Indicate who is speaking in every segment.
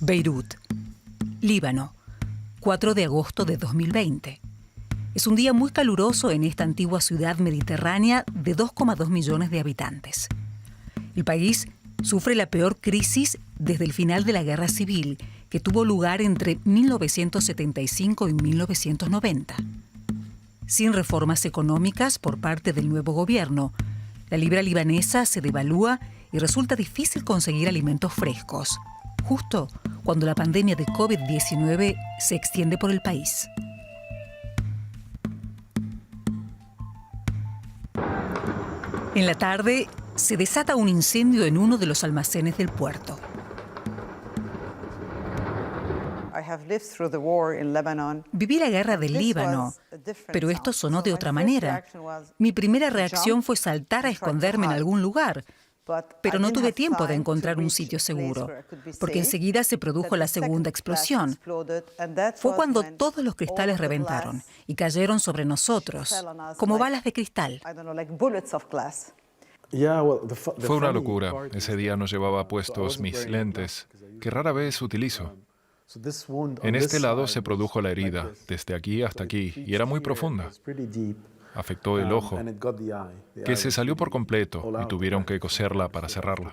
Speaker 1: Beirut, Líbano, 4 de agosto de 2020. Es un día muy caluroso en esta antigua ciudad mediterránea de 2,2 millones de habitantes. El país sufre la peor crisis desde el final de la Guerra Civil, que tuvo lugar entre 1975 y 1990. Sin reformas económicas por parte del nuevo gobierno, la libra libanesa se devalúa y resulta difícil conseguir alimentos frescos, justo cuando la pandemia de COVID-19 se extiende por el país. En la tarde, se desata un incendio en uno de los almacenes del puerto. Viví la guerra del Líbano, pero esto sonó de otra manera. Mi primera reacción fue saltar a esconderme en algún lugar, pero no tuve tiempo de encontrar un sitio seguro, porque enseguida se produjo la segunda explosión. Fue cuando todos los cristales reventaron y cayeron sobre nosotros, como balas de cristal.
Speaker 2: Fue una locura. Ese día no llevaba puestos mis lentes, que rara vez utilizo. En este lado se produjo la herida, desde aquí hasta aquí, y era muy profunda. Afectó el ojo, que se salió por completo y tuvieron que coserla para cerrarla.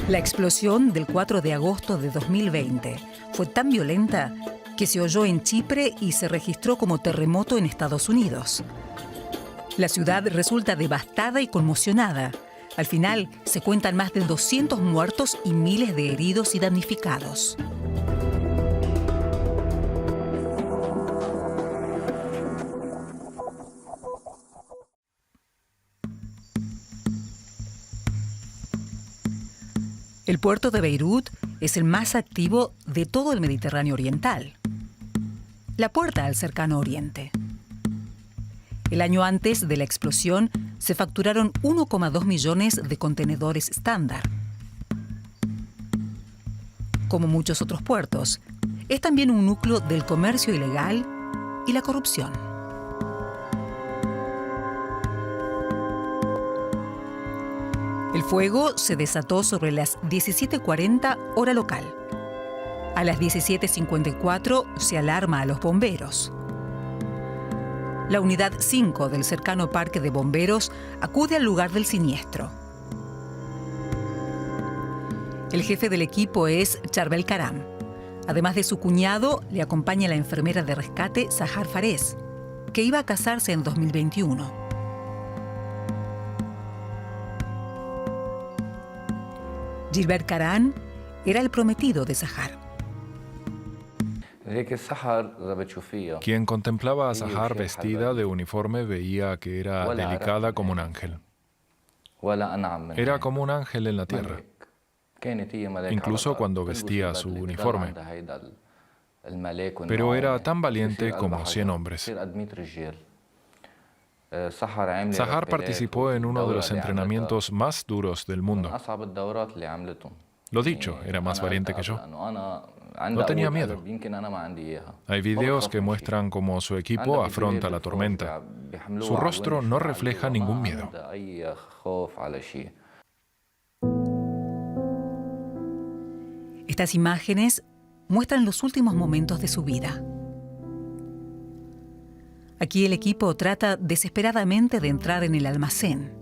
Speaker 1: La explosión del 4 de agosto de 2020 fue tan violenta que se oyó en Chipre y se registró como terremoto en Estados Unidos. La ciudad resulta devastada y conmocionada. Al final, se cuentan más de 200 muertos y miles de heridos y damnificados. El puerto de Beirut es el más activo de todo el Mediterráneo oriental. La puerta al cercano oriente. El año antes de la explosión, se facturaron 1,2 millones de contenedores estándar. Como muchos otros puertos, es también un núcleo del comercio ilegal y la corrupción. El fuego se desató sobre las 17:40 hora local. A las 17:54 se alarma a los bomberos. La unidad 5 del cercano parque de bomberos acude al lugar del siniestro. El jefe del equipo es Charbel Karam. Además de su cuñado, le acompaña la enfermera de rescate Sahar Fares, que iba a casarse en 2021. Gilbert Karam era el prometido de Sahar.
Speaker 2: Quien contemplaba a Sahar vestida de uniforme veía que era delicada como un ángel. Era como un ángel en la tierra, incluso cuando vestía su uniforme. Pero era tan valiente como 100 hombres. Sahar participó en uno de los entrenamientos más duros del mundo. Lo dicho, era más valiente que yo. No tenía miedo. Hay videos que muestran cómo su equipo afronta la tormenta. Su rostro no refleja ningún miedo.
Speaker 1: Estas imágenes muestran los últimos momentos de su vida. Aquí el equipo trata desesperadamente de entrar en el almacén,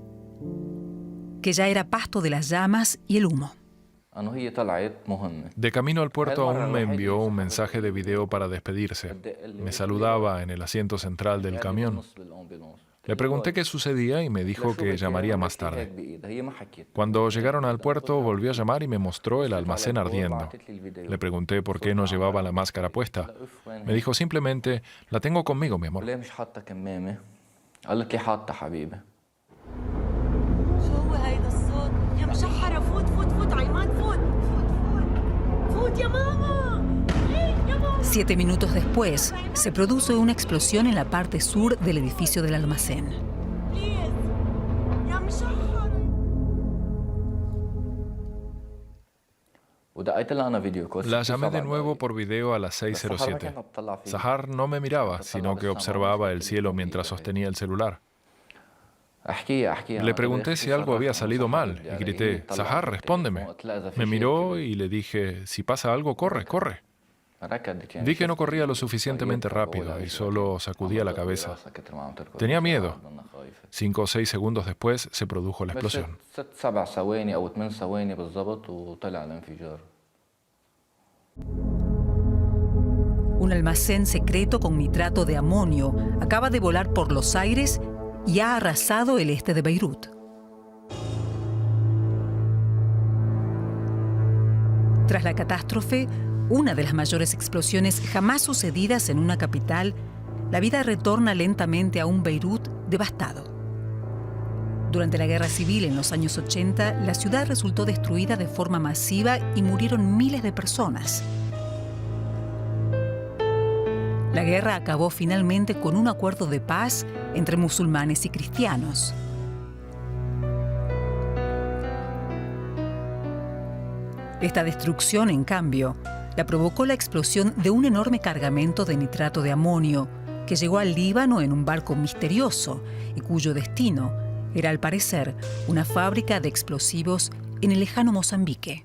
Speaker 1: que ya era pasto de las llamas y el humo.
Speaker 2: De camino al puerto aún me envió un mensaje de video para despedirse. Me saludaba en el asiento central del camión. Le pregunté qué sucedía y me dijo que llamaría más tarde. Cuando llegaron al puerto volvió a llamar y me mostró el almacén ardiendo. Le pregunté por qué no llevaba la máscara puesta. Me dijo simplemente, la tengo conmigo, mi amor.
Speaker 3: مشحرة فوت فوت فوت عيمان فوت فوت يا ماما
Speaker 1: 7 minutos después, se produce una explosión en la parte sur del edificio del almacén.
Speaker 2: La llamé de nuevo por video a las 6:07. Sahar no me miraba, sino que observaba el cielo mientras sostenía el celular. Le pregunté si algo había salido mal y grité, Sahar, respóndeme. Me miró y le dije, si pasa algo, corre, corre. Vi que no corría lo suficientemente rápido y solo sacudía la cabeza. Tenía miedo. 5 o 6 segundos después se produjo la explosión.
Speaker 1: Un almacén secreto con nitrato de amonio acaba de volar por los aires y ha arrasado el este de Beirut. Tras la catástrofe, una de las mayores explosiones jamás sucedidas en una capital, la vida retorna lentamente a un Beirut devastado. Durante la guerra civil en los años 80, la ciudad resultó destruida de forma masiva y murieron miles de personas. La guerra acabó finalmente con un acuerdo de paz entre musulmanes y cristianos. Esta destrucción, en cambio, la provocó la explosión de un enorme cargamento de nitrato de amonio que llegó al Líbano en un barco misterioso y cuyo destino era, al parecer, una fábrica de explosivos en el lejano Mozambique.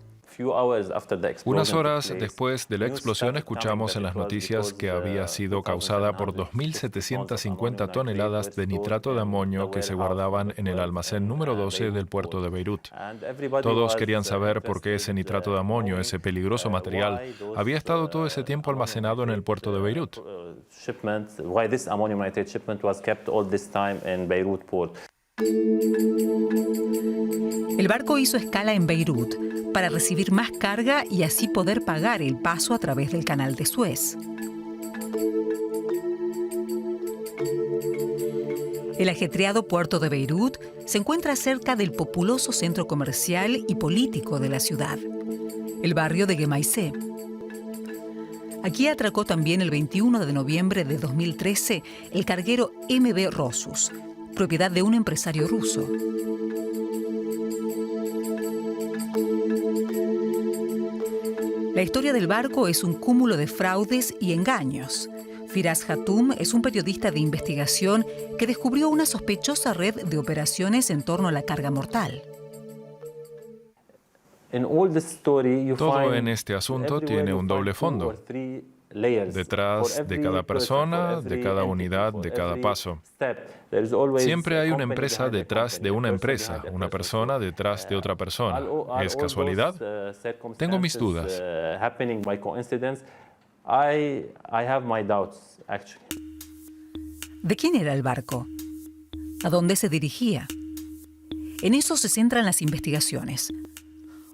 Speaker 2: Unas horas después de la explosión escuchamos en las noticias que había sido causada por 2.750 toneladas de nitrato de amonio que se guardaban en el almacén número 12 del puerto de Beirut. Todos querían saber por qué ese nitrato de amonio, ese peligroso material, había estado todo ese tiempo almacenado en el puerto de Beirut.
Speaker 1: El barco hizo escala en Beirut para recibir más carga y así poder pagar el paso a través del canal de Suez. El ajetreado puerto de Beirut se encuentra cerca del populoso centro comercial y político de la ciudad, el barrio de Gemaizeh. Aquí atracó también el 21 de noviembre de 2013 el carguero MV Rosus, propiedad de un empresario ruso. La historia del barco es un cúmulo de fraudes y engaños. Firas Hatoum es un periodista de investigación que descubrió una sospechosa red de operaciones en torno a la carga mortal.
Speaker 2: Todo en este asunto tiene un doble fondo. Detrás de cada persona, de cada unidad, de cada paso. Siempre hay una empresa detrás de una empresa, una persona detrás de otra persona. ¿Es casualidad? Tengo mis dudas.
Speaker 1: ¿De quién era el barco? ¿A dónde se dirigía? En eso se centran las investigaciones.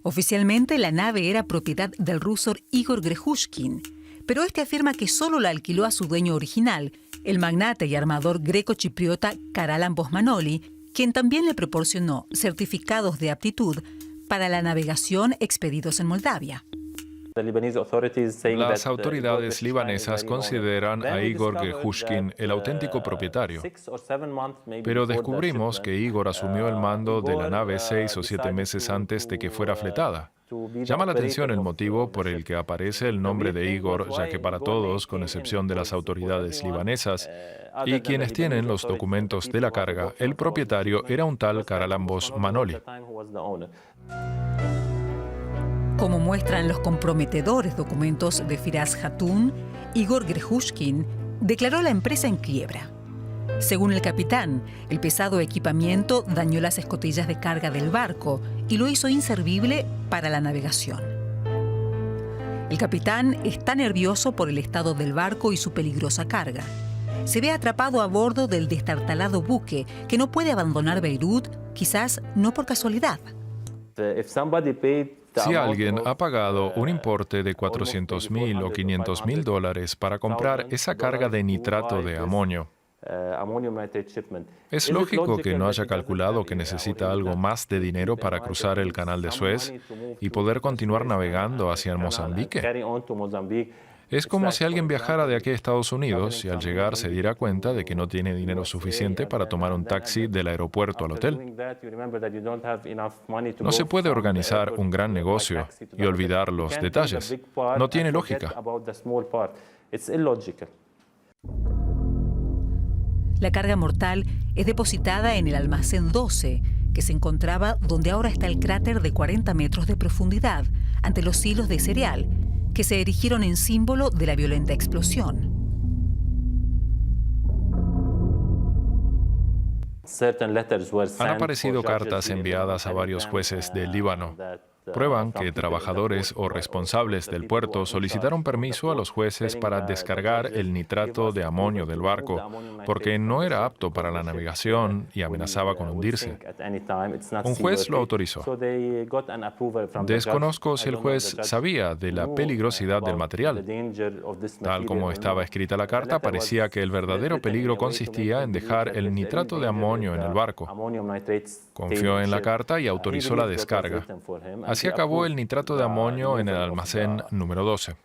Speaker 1: Oficialmente, la nave era propiedad del ruso Igor Grejushkin, pero este afirma que solo la alquiló a su dueño original, el magnate y armador greco-chipriota Karalan Bosmanoli, quien también le proporcionó certificados de aptitud para la navegación expedidos en Moldavia.
Speaker 2: Las autoridades libanesas consideran a Igor Grejushkin el auténtico propietario, pero descubrimos que Igor asumió el mando de la nave 6 o 7 meses antes de que fuera fletada. Llama la atención el motivo por el que aparece el nombre de Igor, ya que para todos, con excepción de las autoridades libanesas y quienes tienen los documentos de la carga, el propietario era un tal Karalan Bosmanoli.
Speaker 1: Como muestran los comprometedores documentos de Firas Hatoum, Igor Grejushkin declaró la empresa en quiebra. Según el capitán, el pesado equipamiento dañó las escotillas de carga del barco y lo hizo inservible para la navegación. El capitán está nervioso por el estado del barco y su peligrosa carga. Se ve atrapado a bordo del destartalado buque que no puede abandonar Beirut, quizás no por casualidad.
Speaker 2: Si alguien ha pagado un importe de $400,000 o $500,000 para comprar esa carga de nitrato de amonio, es lógico que no haya calculado que necesita algo más de dinero para cruzar el canal de Suez y poder continuar navegando hacia Mozambique. Es como si alguien viajara de aquí a Estados Unidos y al llegar se diera cuenta de que no tiene dinero suficiente para tomar un taxi del aeropuerto al hotel. No se puede organizar un gran negocio y olvidar los detalles. No tiene lógica.
Speaker 1: La carga mortal es depositada en el almacén 12, que se encontraba donde ahora está el cráter de 40 metros de profundidad, ante los silos de cereal, que se erigieron en símbolo de la violenta explosión.
Speaker 2: Han aparecido cartas enviadas a varios jueces del Líbano. Prueban que trabajadores o responsables del puerto solicitaron permiso a los jueces para descargar el nitrato de amonio del barco, porque no era apto para la navegación y amenazaba con hundirse. Un juez lo autorizó. Desconozco si el juez sabía de la peligrosidad del material. Tal como estaba escrita la carta, parecía que el verdadero peligro consistía en dejar el nitrato de amonio en el barco. Confió en la carta y autorizó la descarga. Así acabó el nitrato de amonio en el almacén número 12.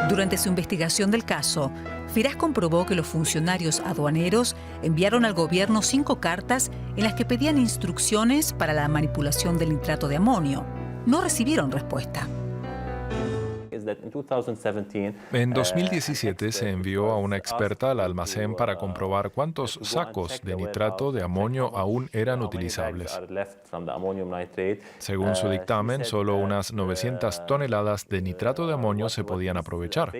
Speaker 1: Durante su investigación del caso, Firas comprobó que los funcionarios aduaneros enviaron al gobierno 5 cartas en las que pedían instrucciones para la manipulación del nitrato de amonio. No recibieron respuesta.
Speaker 2: En 2017 se envió a una experta al almacén para comprobar cuántos sacos de nitrato de amonio aún eran utilizables. Según su dictamen, solo unas 900 toneladas de nitrato de amonio se podían aprovechar.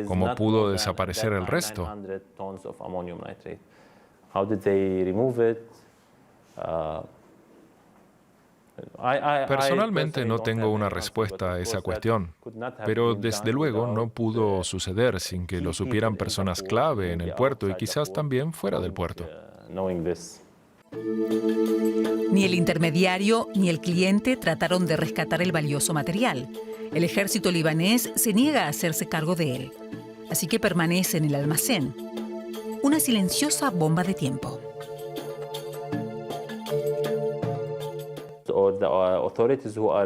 Speaker 2: ¿Cómo pudo desaparecer el resto? Personalmente no tengo una respuesta a esa cuestión, pero desde luego no pudo suceder sin que lo supieran personas clave en el puerto y quizás también fuera del puerto.
Speaker 1: Ni el intermediario ni el cliente trataron de rescatar el valioso material. El ejército libanés se niega a hacerse cargo de él, así que permanece en el almacén. Una silenciosa bomba de tiempo.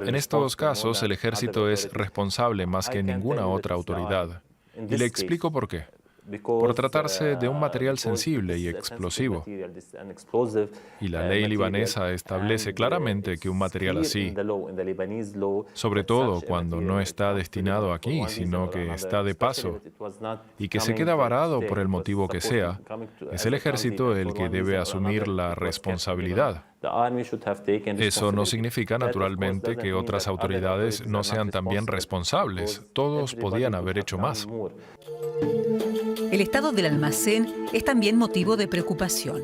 Speaker 2: En estos casos, el ejército es responsable más que ninguna otra autoridad. Y le explico por qué. Por tratarse de un material sensible y explosivo. Y la ley libanesa establece claramente que un material así, sobre todo cuando no está destinado aquí, sino que está de paso, y que se queda varado por el motivo que sea, es el ejército el que debe asumir la responsabilidad. Eso no significa, naturalmente, que otras autoridades no sean también responsables. Todos podían haber hecho más.
Speaker 1: El estado del almacén es también motivo de preocupación.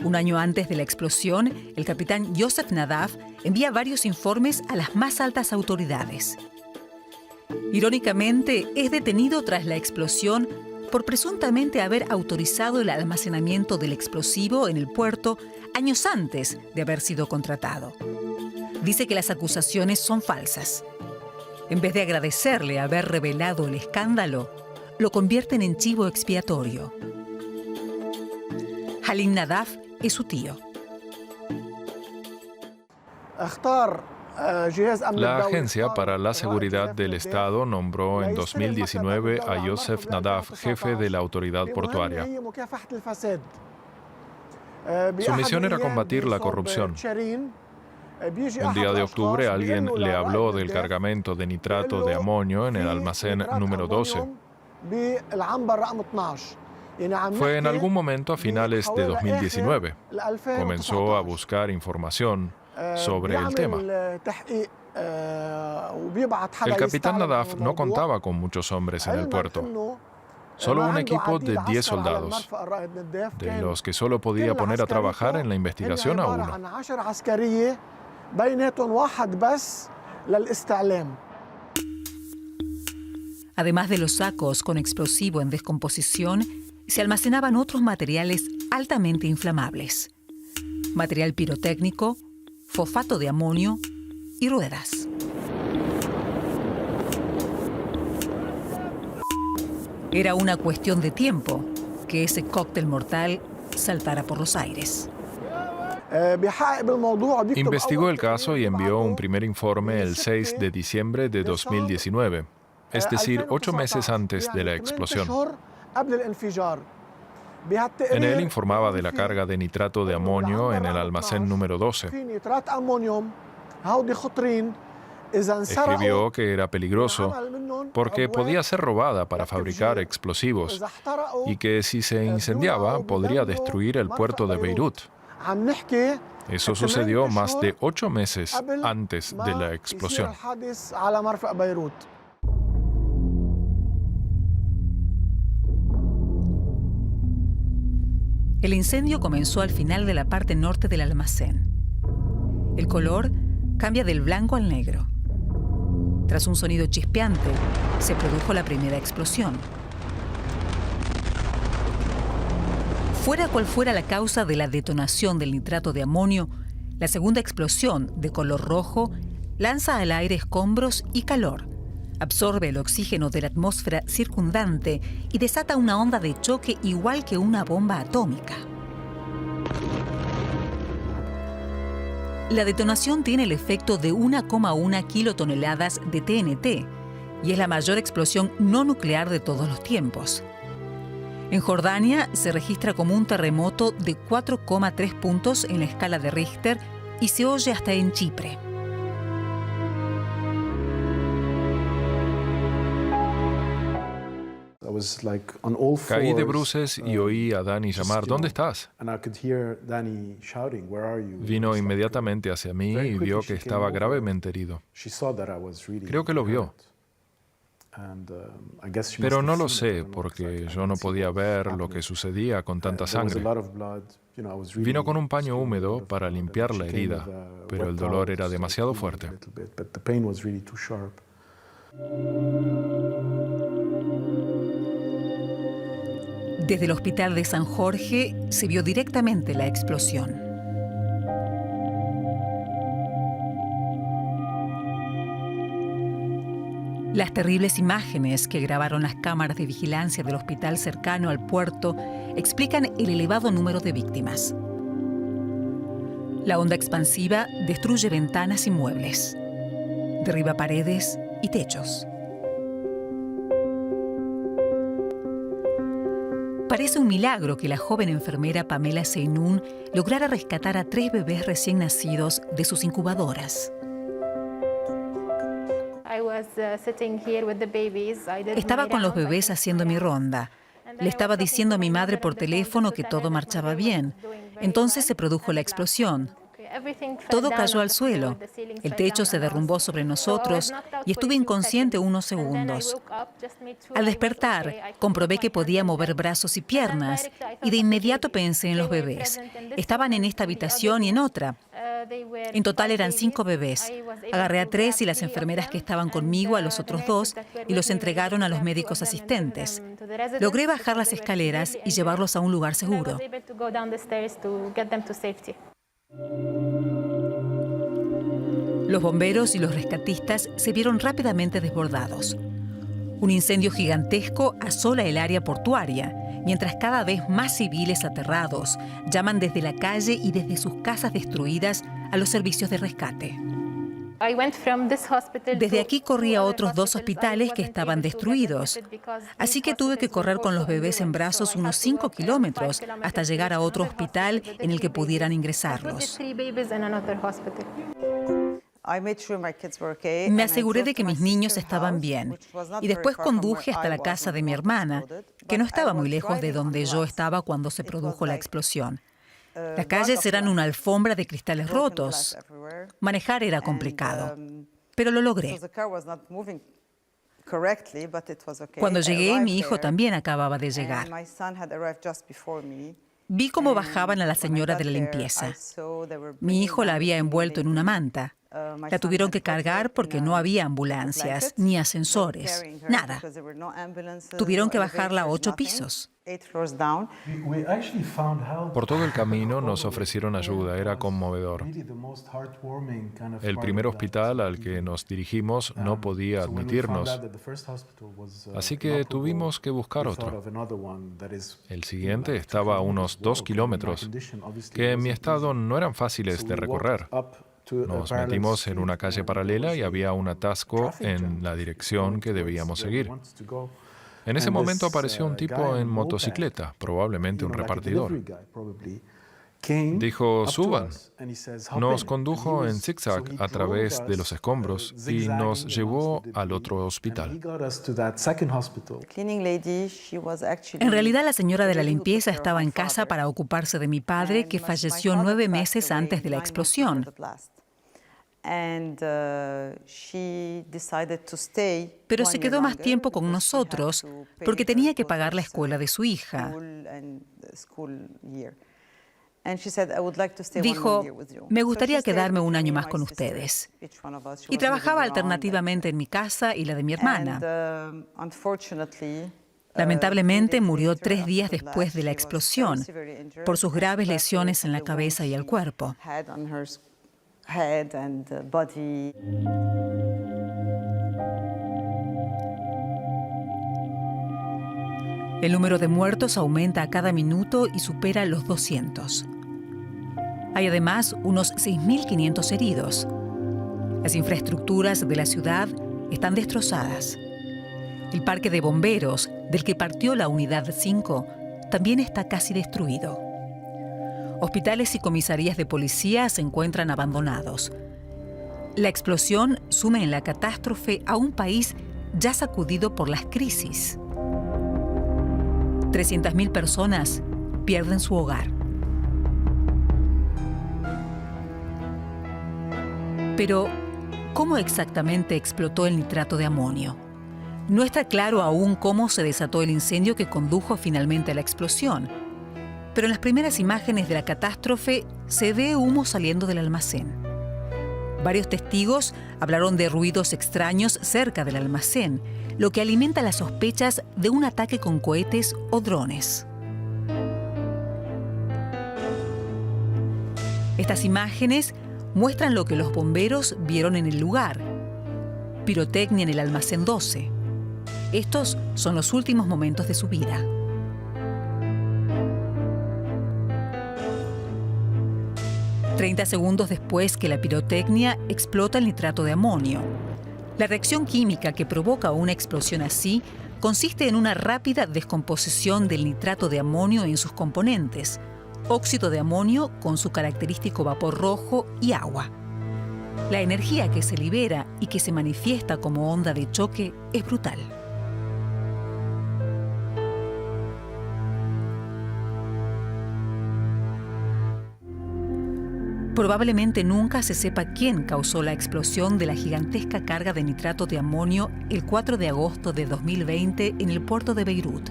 Speaker 1: Un año antes de la explosión, el capitán Yosef Nadaf envía varios informes a las más altas autoridades. Irónicamente, es detenido tras la explosión por presuntamente haber autorizado el almacenamiento del explosivo en el puerto años antes de haber sido contratado. Dice que las acusaciones son falsas. En vez de agradecerle haber revelado el escándalo, lo convierten en chivo expiatorio. Halim Nadaf es su tío.
Speaker 2: La Agencia para la Seguridad del Estado nombró en 2019 a Yosef Nadaf jefe de la autoridad portuaria. Su misión era combatir la corrupción. Un día de octubre alguien le habló del cargamento de nitrato de amonio en el almacén número 12. Fue en algún momento a finales de 2019. Comenzó a buscar información sobre el tema. El capitán Nadaf no contaba con muchos hombres en el puerto. Solo un equipo de 10 soldados, de los que solo podía poner a trabajar en la investigación a uno.
Speaker 1: Además de los sacos con explosivo en descomposición, se almacenaban otros materiales altamente inflamables. Material pirotécnico, fosfato de amonio y ruedas. Era una cuestión de tiempo que ese cóctel mortal saltara por los aires.
Speaker 2: Investigó el caso y envió un primer informe el 6 de diciembre de 2019, es decir, 8 meses antes de la explosión. En él informaba de la carga de nitrato de amonio en el almacén número 12. Escribió que era peligroso porque podía ser robada para fabricar explosivos y que si se incendiaba podría destruir el puerto de Beirut. Eso sucedió más de 8 meses antes de la explosión.
Speaker 1: El incendio comenzó al final de la parte norte del almacén. El color cambia del blanco al negro. Tras un sonido chispeante, se produjo la primera explosión. Fuera cual fuera la causa de la detonación del nitrato de amonio, la segunda explosión, de color rojo, lanza al aire escombros y calor, absorbe el oxígeno de la atmósfera circundante y desata una onda de choque igual que una bomba atómica. La detonación tiene el efecto de 1,1 kilotoneladas de TNT y es la mayor explosión no nuclear de todos los tiempos. En Jordania se registra como un terremoto de 4,3 puntos en la escala de Richter y se oye hasta en Chipre.
Speaker 2: Caí de bruces y oí a Dani llamar, ¿dónde estás? Vino inmediatamente hacia mí y vio que estaba gravemente herido. Creo que lo vio. Pero no lo sé, porque yo no podía ver lo que sucedía con tanta sangre. Vino con un paño húmedo para limpiar la herida, pero el dolor era demasiado fuerte.
Speaker 1: Desde el hospital de San Jorge se vio directamente la explosión. Las terribles imágenes que grabaron las cámaras de vigilancia del hospital cercano al puerto explican el elevado número de víctimas. La onda expansiva destruye ventanas y muebles, derriba paredes y techos. Parece un milagro que la joven enfermera Pamela Seinun lograra rescatar a 3 bebés recién nacidos de sus incubadoras. Estaba con los bebés haciendo mi ronda. Le estaba diciendo a mi madre por teléfono que todo marchaba bien. Entonces se produjo la explosión. Todo cayó al suelo. El techo se derrumbó sobre nosotros y estuve inconsciente unos segundos. Al despertar, comprobé que podía mover brazos y piernas y de inmediato pensé en los bebés. Estaban en esta habitación y en otra. En total eran 5 bebés. Agarré a 3 y las enfermeras que estaban conmigo a los otros 2 y los entregaron a los médicos asistentes. Logré bajar las escaleras y llevarlos a un lugar seguro. Los bomberos y los rescatistas se vieron rápidamente desbordados. Un incendio gigantesco asola el área portuaria, mientras cada vez más civiles aterrados llaman desde la calle y desde sus casas destruidas a los servicios de rescate. Desde aquí corrí a otros 2 hospitales que estaban destruidos. Así que tuve que correr con los bebés en brazos unos 5 kilómetros hasta llegar a otro hospital en el que pudieran ingresarlos. Me aseguré de que mis niños estaban bien y después conduje hasta la casa de mi hermana, que no estaba muy lejos de donde yo estaba cuando se produjo la explosión. Las calles eran una alfombra de cristales rotos. Manejar era complicado, pero lo logré. Cuando llegué, mi hijo también acababa de llegar. Vi cómo bajaban a la señora de la limpieza. Mi hijo la había envuelto en una manta. La tuvieron que cargar porque no había ambulancias, ni ascensores, nada. Tuvieron que bajarla a 8 pisos.
Speaker 2: Por todo el camino nos ofrecieron ayuda, era conmovedor. El primer hospital al que nos dirigimos no podía admitirnos, así que tuvimos que buscar otro. El siguiente estaba a unos 2 kilómetros, que en mi estado no eran fáciles de recorrer. Nos metimos en una calle paralela y había un atasco en la dirección que debíamos seguir. En ese momento apareció un tipo en motocicleta, probablemente un repartidor. Dijo, suban. Nos condujo en zigzag a través de los escombros y nos llevó al otro hospital.
Speaker 1: En realidad, la señora de la limpieza estaba en casa para ocuparse de mi padre, que falleció 9 meses antes de la explosión. Pero se quedó más tiempo con nosotros porque tenía que pagar la escuela de su hija. Dijo, me gustaría quedarme un año más con ustedes. Y trabajaba alternativamente en mi casa y la de mi hermana. Lamentablemente murió 3 días después de la explosión por sus graves lesiones en la cabeza y el cuerpo. El número de muertos aumenta a cada minuto y supera los 200. Hay además unos 6.500 heridos. Las infraestructuras de la ciudad están destrozadas. El parque de bomberos, del que partió la unidad 5, también está casi destruido. Hospitales y comisarías de policía se encuentran abandonados. La explosión sume en la catástrofe a un país ya sacudido por las crisis. 300.000 personas pierden su hogar. Pero, ¿cómo exactamente explotó el nitrato de amonio? No está claro aún cómo se desató el incendio que condujo finalmente a la explosión. Pero en las primeras imágenes de la catástrofe se ve humo saliendo del almacén. Varios testigos hablaron de ruidos extraños cerca del almacén, lo que alimenta las sospechas de un ataque con cohetes o drones. Estas imágenes muestran lo que los bomberos vieron en el lugar: pirotecnia en el almacén 12. Estos son los últimos momentos de su vida. «30 segundos después que la pirotecnia explota el nitrato de amonio. La reacción química que provoca una explosión así consiste en una rápida descomposición del nitrato de amonio en sus componentes, óxido de amonio con su característico vapor rojo y agua. La energía que se libera y que se manifiesta como onda de choque es brutal. Probablemente nunca se sepa quién causó la explosión de la gigantesca carga de nitrato de amonio el 4 de agosto de 2020 en el puerto de Beirut.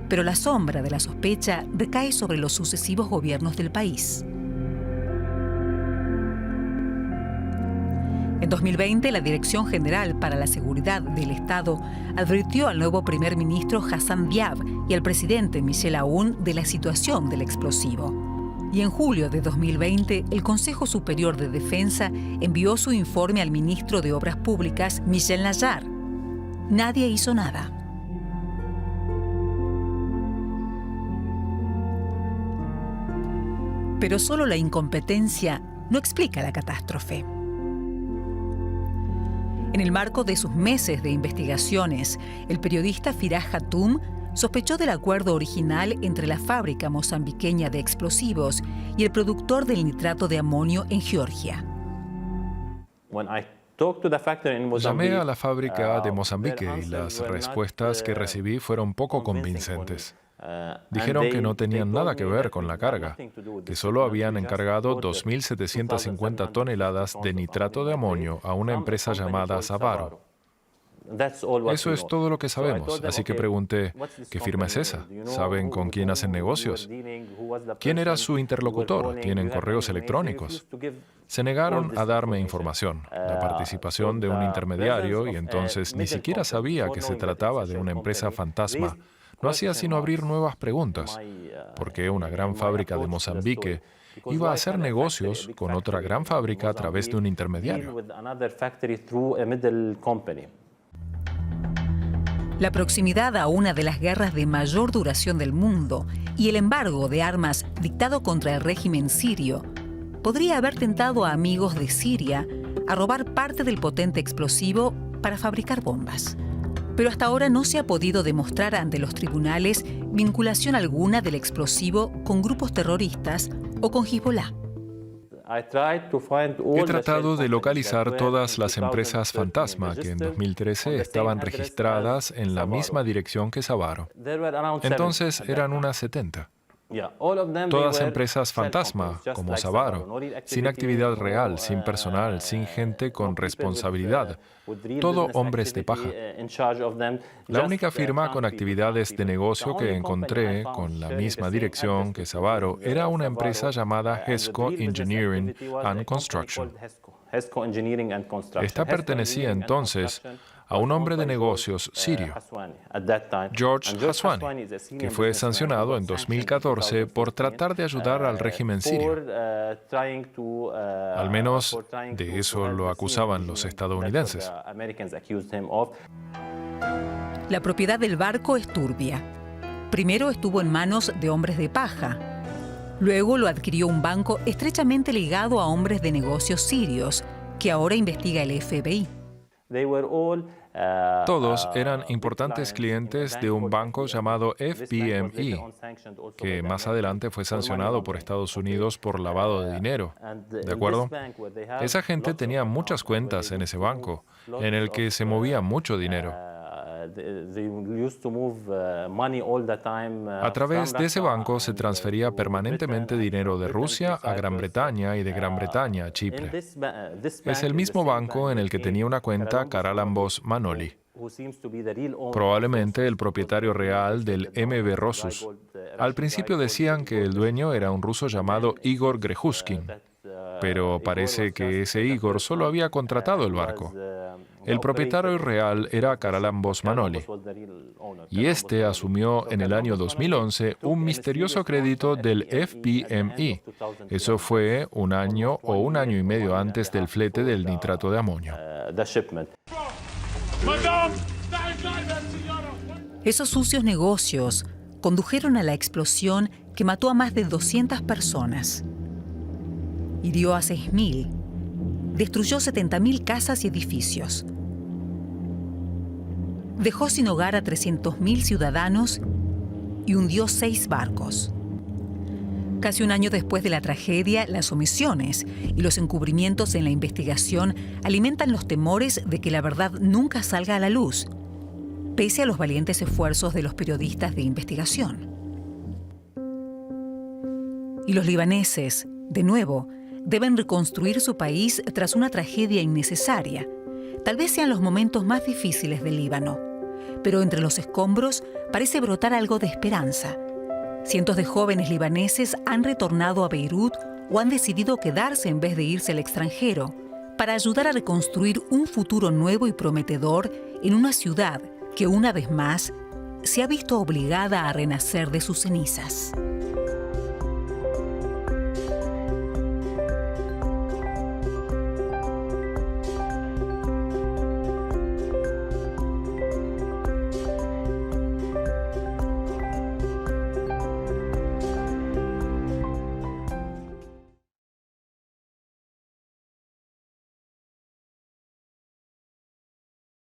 Speaker 1: Pero la sombra de la sospecha recae sobre los sucesivos gobiernos del país. En 2020, la Dirección General para la Seguridad del Estado advirtió al nuevo primer ministro Hassan Diab y al presidente Michel Aoun de la situación del explosivo. Y en julio de 2020, el Consejo Superior de Defensa envió su informe al ministro de Obras Públicas, Michel Nayar. Nadie hizo nada. Pero solo la incompetencia no explica la catástrofe. En el marco de sus meses de investigaciones, el periodista Firaj Hatoum sospechó del acuerdo original entre la fábrica mozambiqueña de explosivos y el productor del nitrato de amonio en Georgia.
Speaker 2: Llamé a la fábrica de Mozambique y las respuestas que recibí fueron poco convincentes. Dijeron que no tenían nada que ver con la carga, que solo habían encargado 2.750 toneladas de nitrato de amonio a una empresa llamada Savaro. Eso es todo lo que sabemos, así que pregunté, ¿qué firma es esa? ¿Saben con quién hacen negocios? ¿Quién era su interlocutor? ¿Tienen correos electrónicos? Se negaron a darme información, la participación de un intermediario, y entonces ni siquiera sabía que se trataba de una empresa fantasma. No hacía sino abrir nuevas preguntas. ¿Por qué una gran fábrica de Mozambique iba a hacer negocios con otra gran fábrica a través de un intermediario?
Speaker 1: La proximidad a una de las guerras de mayor duración del mundo y el embargo de armas dictado contra el régimen sirio podría haber tentado a amigos de Siria a robar parte del potente explosivo para fabricar bombas. Pero hasta ahora no se ha podido demostrar ante los tribunales vinculación alguna del explosivo con grupos terroristas o con Hezbollah.
Speaker 2: He tratado de localizar todas las empresas fantasma que en 2013 estaban registradas en la misma dirección que Savaro. Entonces eran unas 70. Todas empresas fantasma, como Savaro, sin actividad real, sin personal, sin gente con responsabilidad, todo hombres de paja. La única firma con actividades de negocio que encontré con la misma dirección que Savaro era una empresa llamada Hesco Engineering and Construction. Esta pertenecía entonces a un hombre de negocios sirio, George Haswani, que fue sancionado en 2014 por tratar de ayudar al régimen sirio. Al menos de eso lo acusaban los estadounidenses.
Speaker 1: La propiedad del barco es turbia. Primero estuvo en manos de hombres de paja. Luego lo adquirió un banco estrechamente ligado a hombres de negocios sirios, que ahora investiga el FBI.
Speaker 2: Todos eran importantes clientes de un banco llamado FBME, que más adelante fue sancionado por Estados Unidos por lavado de dinero. ¿De acuerdo? Esa gente tenía muchas cuentas en ese banco, en el que se movía mucho dinero. A través de ese banco se transfería permanentemente dinero de Rusia a Gran Bretaña y de Gran Bretaña a Chipre. Es el mismo banco en el que tenía una cuenta Karalambos Manoli, probablemente el propietario real del MB Rosus. Al principio decían que el dueño era un ruso llamado Igor Grechuskin, pero parece que ese Igor solo había contratado el barco. El propietario real era Karalambos Manoli, y este asumió en el año 2011 un misterioso crédito del FBME. Eso fue un año o un año y medio antes del flete del nitrato de amonio.
Speaker 1: Esos sucios negocios condujeron a la explosión que mató a más de 200 personas. Hirió a 6.000. Destruyó 70.000 casas y edificios. Dejó sin hogar a 300.000 ciudadanos y hundió 6 barcos. Casi un año después de la tragedia, las omisiones y los encubrimientos en la investigación alimentan los temores de que la verdad nunca salga a la luz, pese a los valientes esfuerzos de los periodistas de investigación. Y los libaneses, de nuevo, deben reconstruir su país tras una tragedia innecesaria. Tal vez sean los momentos más difíciles del Líbano, pero entre los escombros parece brotar algo de esperanza. Cientos de jóvenes libaneses han retornado a Beirut o han decidido quedarse en vez de irse al extranjero para ayudar a reconstruir un futuro nuevo y prometedor en una ciudad que una vez más se ha visto obligada a renacer de sus cenizas.